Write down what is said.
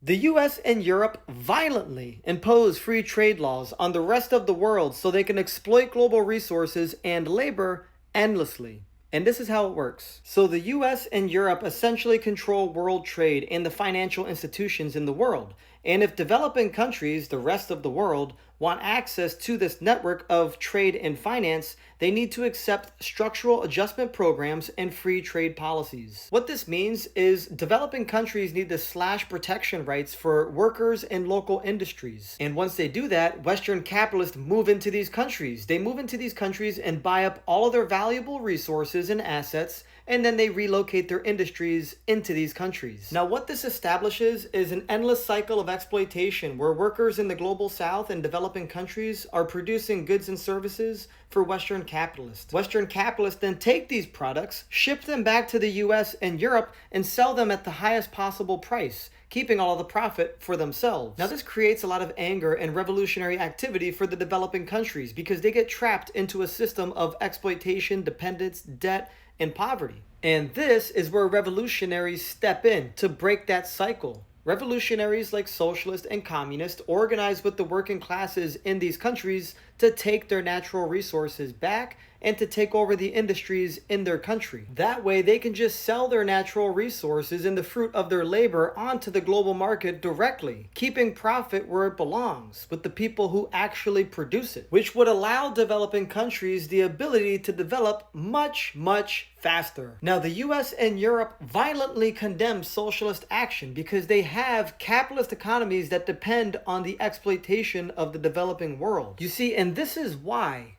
The US and Europe violently impose free trade laws on the rest of the world so they can exploit global resources and labor endlessly. And this is how it works. So the US and Europe essentially control world trade and the financial institutions in the world. And if developing countries, the rest of the world, want access to this network of trade and finance, they need to accept structural adjustment programs and free trade policies. What this means is developing countries need to slash protection rights for workers and local industries. And once they do that, Western capitalists move into these countries. They move into these countries and buy up all of their valuable resources and assets, and then they relocate their industries into these countries. Now, what this establishes is an endless cycle of exploitation where workers in the global south and developing countries are producing goods and services for Western capitalists. Western capitalists then take these products, ship them back to the US and Europe, and sell them at the highest possible price, keeping all of the profit for themselves. Now, this creates a lot of anger and revolutionary activity for the developing countries because they get trapped into a system of exploitation, dependence, debt, and poverty. And this is where revolutionaries step in to break that cycle. Revolutionaries like socialists and communists organize with the working classes in these countries to take their natural resources back and to take over the industries in their country. That way they can just sell their natural resources and the fruit of their labor onto the global market directly, keeping profit where it belongs, with the people who actually produce it, which would allow developing countries the ability to develop much, much faster. Now, the US and Europe violently condemn socialist action because they have capitalist economies that depend on the exploitation of the developing world. You see, and this is why